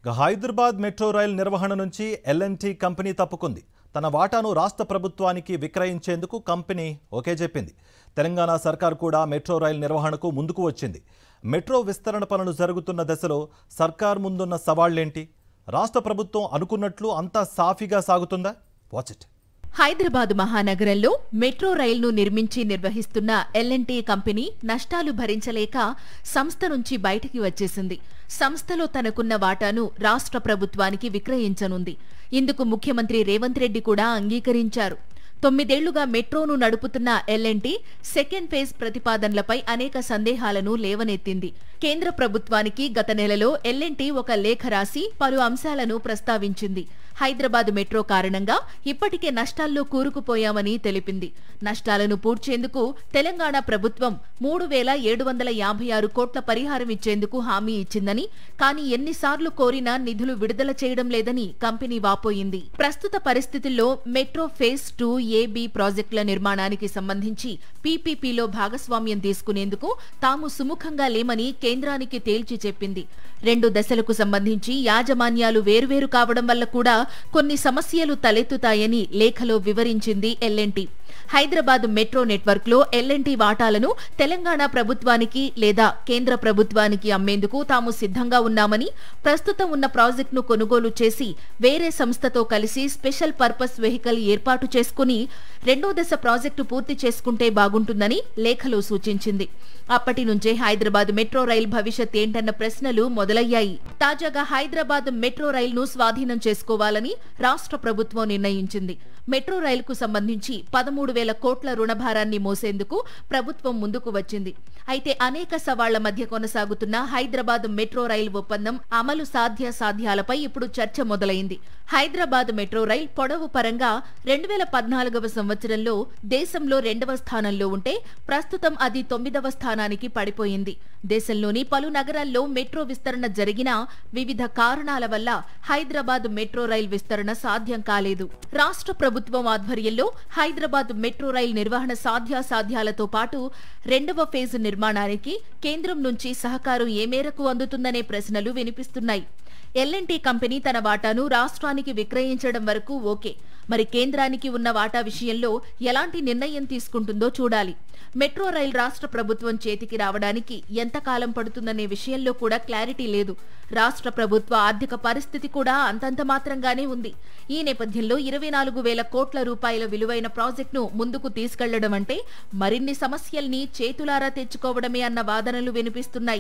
Hyderabad metro rail నిర్వహణ నుంచి ఎల్&టీ company తప్పుకుంది. తన వాటాను రాష్ట్ర ప్రభుత్వానికి విక్రయించేందుకు కంపెనీ ఓకే చెప్పింది. తెలంగాణ సర్కార్ కూడా మెట్రో రైల్ నిర్వహణకు ముందుకు వచ్చింది. మెట్రో విస్తరణ పనులు జరుగుతున్న దశలో సర్కార్ ముందున్న సవాళ్లేంటి? రాష్ట్ర ప్రభుత్వం అనుకున్నట్లు అంతా సాఫీగా సాగుతుందా? Watch it. హైదరాబాద్ మహానగరంలో మెట్రో రైలును నిర్మించి నిర్వహిస్తున్న ఎల్&టీ కంపెనీ నష్టాలు భరించలేక సంస్థ నుంచి బయటికి వచ్చేసింది. సంస్థలో తనకున్న వాటాను రాష్ట్ర ప్రభుత్వానికి విక్రయించనుంది. ఇందుకు ముఖ్యమంత్రి రేవంత్ రెడ్డి కూడా అంగీకరించారు. 9 ఏళ్లుగా మెట్రోను నడుపుతున్న ఎల్&టీ సెకండ్ ఫేజ్ ప్రతిపాదనలపై అనేక సందేహాలను లేవనెత్తింది. కేంద్ర ప్రభుత్వానికి గత నెలలో ఎల్&టీ ఒక లేఖ రాసి పలు అంశాలను ప్రస్తావించింది. హైదరాబాద్ మెట్రో కారణంగా ఇప్పటికే నష్టాల్లో కూరుకుపోయామని తెలిపింది. నష్టాలను పూడ్చేందుకు తెలంగాణ ప్రభుత్వం 3,756 కోట్ల పరిహారం ఇచ్చేందుకు హామీ ఇచ్చిందని, కానీ ఎన్నిసార్లు కోరినా నిధులు విడుదల చేయడం లేదని కంపెనీ వాపోయింది. ప్రస్తుత పరిస్థితుల్లో మెట్రో ఫేజ్ 2A-B ప్రాజెక్టుల నిర్మాణానికి సంబంధించి పీపీపీలో భాగస్వామ్యం తీసుకునేందుకు తాము సుముఖంగా లేమని కేంద్రానికి తేల్చి చెప్పింది. 2 దశలకు సంబంధించి యాజమాన్యాలు వేర్వేరు కావడం వల్ల కూడా కొన్ని సమస్యలు తలెత్తుతాయని లేఖలో వివరించింది ఎల్&టీ. హైదరాబాద్ మెట్రో నెట్వర్క్ లో ఎల్&టీ వాటాలను తెలంగాణ ప్రభుత్వానికి లేదా కేంద్ర ప్రభుత్వానికి అమ్మేందుకు తాము సిద్ధంగా ఉన్నామని, ప్రస్తుతం ఉన్న ప్రాజెక్టును కొనుగోలు చేసి వేరే సంస్థతో కలిసి స్పెషల్ పర్పస్ వెహికల్ ఏర్పాటు చేసుకుని 2వ దశ ప్రాజెక్టు పూర్తి చేసుకుంటే బాగుంటుందని లేఖలో సూచించింది. అప్పటి నుంచే హైదరాబాద్ మెట్రో రైల్ భవిష్యత్ ఏంటన్న ప్రశ్నలు మొదలయ్యాయి. తాజాగా హైదరాబాద్ మెట్రో రైలును స్వాధీనం చేసుకోవాలని రాష్ట్ర ప్రభుత్వం నిర్ణయించింది. మెట్రో రైలుకు సంబంధించి 13,000 కోట్ల రుణభారాన్ని మోసేందుకు ప్రభుత్వం ముందుకు వచ్చింది. అయితే అనేక సవాళ్ల మధ్య కొనసాగుతున్న హైదరాబాద్ మెట్రో రైలు ఒప్పందం అమలు సాధ్యాసాధ్యాలపై ఇప్పుడు చర్చ మొదలైంది. హైదరాబాద్ మెట్రో రైల్ పొడవు పరంగా 2014వ సంవత్సరంలో దేశంలో 2వ స్థానంలో ఉంటే ప్రస్తుతం అది 9వ స్థానానికి పడిపోయింది. దేశంలోని పలు నగరాల్లో మెట్రో విస్తరణ జరిగినా వివిధ కారణాల వల్ల హైదరాబాద్ మెట్రో రైల్ విస్తరణ సాధ్యం కాలేదు. రాష్ట్ర ప్రభుత్వం ఆధ్వర్యంలో హైదరాబాద్ మెట్రో రైల్ నిర్వహణ సాధ్యాసాధ్యాలతో పాటు 2వ ఫేజ్ నిర్మాణానికి కేంద్రం నుంచి సహకారం ఏ మేరకు అందుతుందనే ప్రశ్నలు వినిపిస్తున్నాయి. ఎల్&టీ కంపెనీ తన వాటాను రాష్ట్రానికి విక్రయించడం వరకు ఓకే. మరి కేంద్రానికి ఉన్న వాటా విషయంలో ఎలాంటి నిర్ణయం తీసుకుంటుందో చూడాలి. మెట్రో రైల్ రాష్ట్ర ప్రభుత్వం చేతికి రావడానికి ఎంతకాలం పడుతుందనే విషయంలో కూడా క్లారిటీ లేదు. రాష్ట్ర ప్రభుత్వ ఆర్థిక పరిస్థితి కూడా అంతంత మాత్రంగానే ఉంది. ఈ నేపథ్యంలో 24,000 కోట్ల రూపాయల విలువైన ప్రాజెక్టును ముందుకు తీసుకెళ్లడం అంటే మరిన్ని సమస్యల్ని చేతులారా తెచ్చుకోవడమే అన్న వాదనలు వినిపిస్తున్నాయి.